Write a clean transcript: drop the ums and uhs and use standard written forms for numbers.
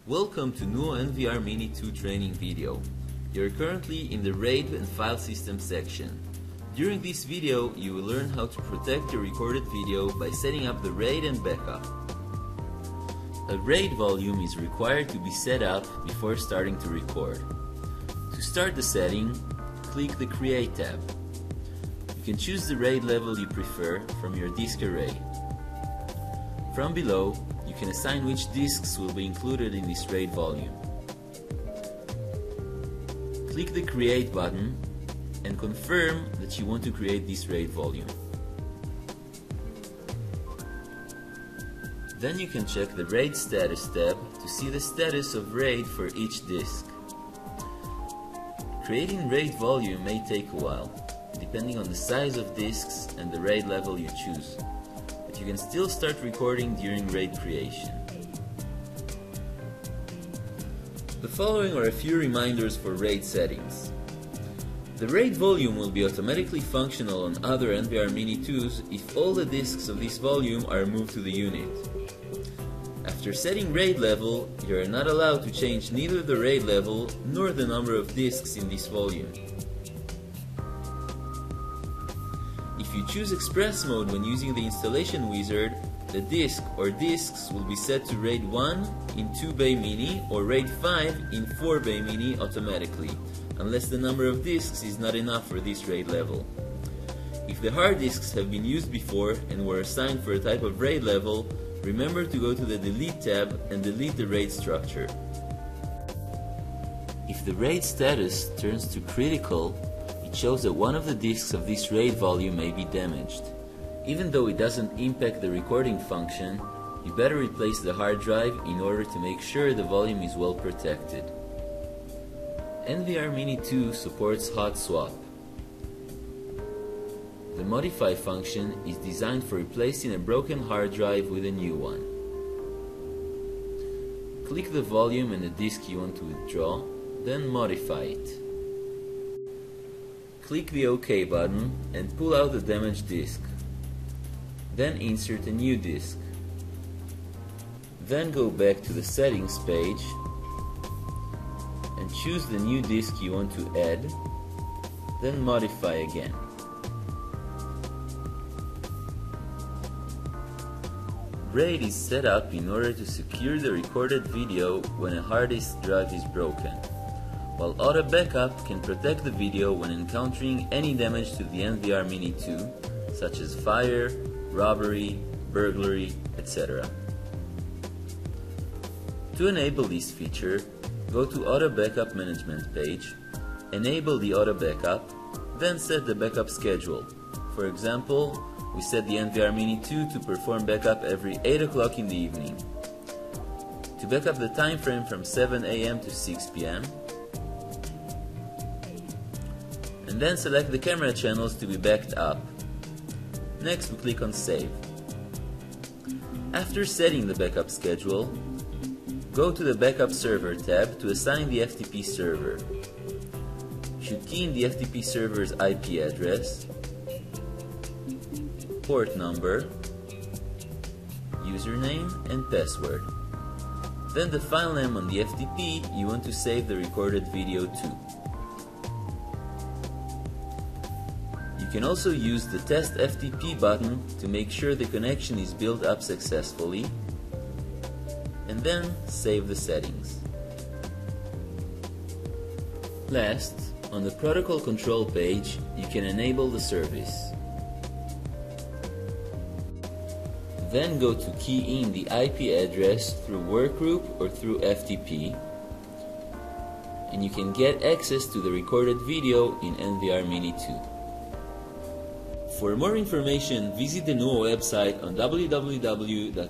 Welcome to NUUO NVRmini2 training video. You are currently in the RAID and file system section. During this video, you will learn how to protect your recorded video by setting up the RAID and backup. A RAID volume is required to be set up before starting to record. To start the setting, click the Create tab. You can choose the RAID level you prefer from your disk array. From below, you can assign which disks will be included in this RAID volume. Click the Create button and confirm that you want to create this RAID volume. Then you can check the RAID status tab to see the status of RAID for each disk. Creating RAID volume may take a while, depending on the size of disks and the RAID level you choose. You can still start recording during RAID creation. The following are a few reminders for RAID settings. The RAID volume will be automatically functional on other NVRmini2s if all the disks of this volume are moved to the unit. After setting RAID level, you are not allowed to change neither the RAID level nor the number of disks in this volume. If you choose Express mode when using the installation wizard, the disk or disks will be set to RAID 1 in 2-bay mini or RAID 5 in 4-bay mini automatically, unless the number of disks is not enough for this RAID level. If the hard disks have been used before and were assigned for a type of RAID level, remember to go to the Delete tab and delete the RAID structure. If the RAID status turns to critical, it shows that one of the disks of this RAID volume may be damaged. Even though it doesn't impact the recording function, you better replace the hard drive in order to make sure the volume is well protected. NVRmini2 supports hot swap. The modify function is designed for replacing a broken hard drive with a new one. Click the volume and the disk you want to withdraw, then modify it. Click the OK button and pull out the damaged disk. Then insert a new disk. Then go back to the settings page and choose the new disk you want to add, then modify again. RAID is set up in order to secure the recorded video when a hard disk drive is broken, while auto backup can protect the video when encountering any damage to the NVRmini2, such as fire, robbery, burglary, etc. To enable this feature, go to Auto Backup Management page, enable the auto backup, then set the backup schedule. For example, we set the NVRmini2 to perform backup every 8 o'clock in the evening. To backup the time frame from 7 AM to 6 PM, and then select the camera channels to be backed up. Next, we click on Save. After setting the backup schedule, go to the Backup Server tab to assign the FTP server. You should key in the FTP server's IP address, port number, username, and password. Then the file name on the FTP you want to save the recorded video to. You can also use the Test FTP button to make sure the connection is built up successfully, and then save the settings. Last, on the protocol control page, you can enable the service. Then go to key in the IP address through workgroup or through FTP, and you can get access to the recorded video in NVRmini2. For more information, visit the NUUO website on www.nuuo.com.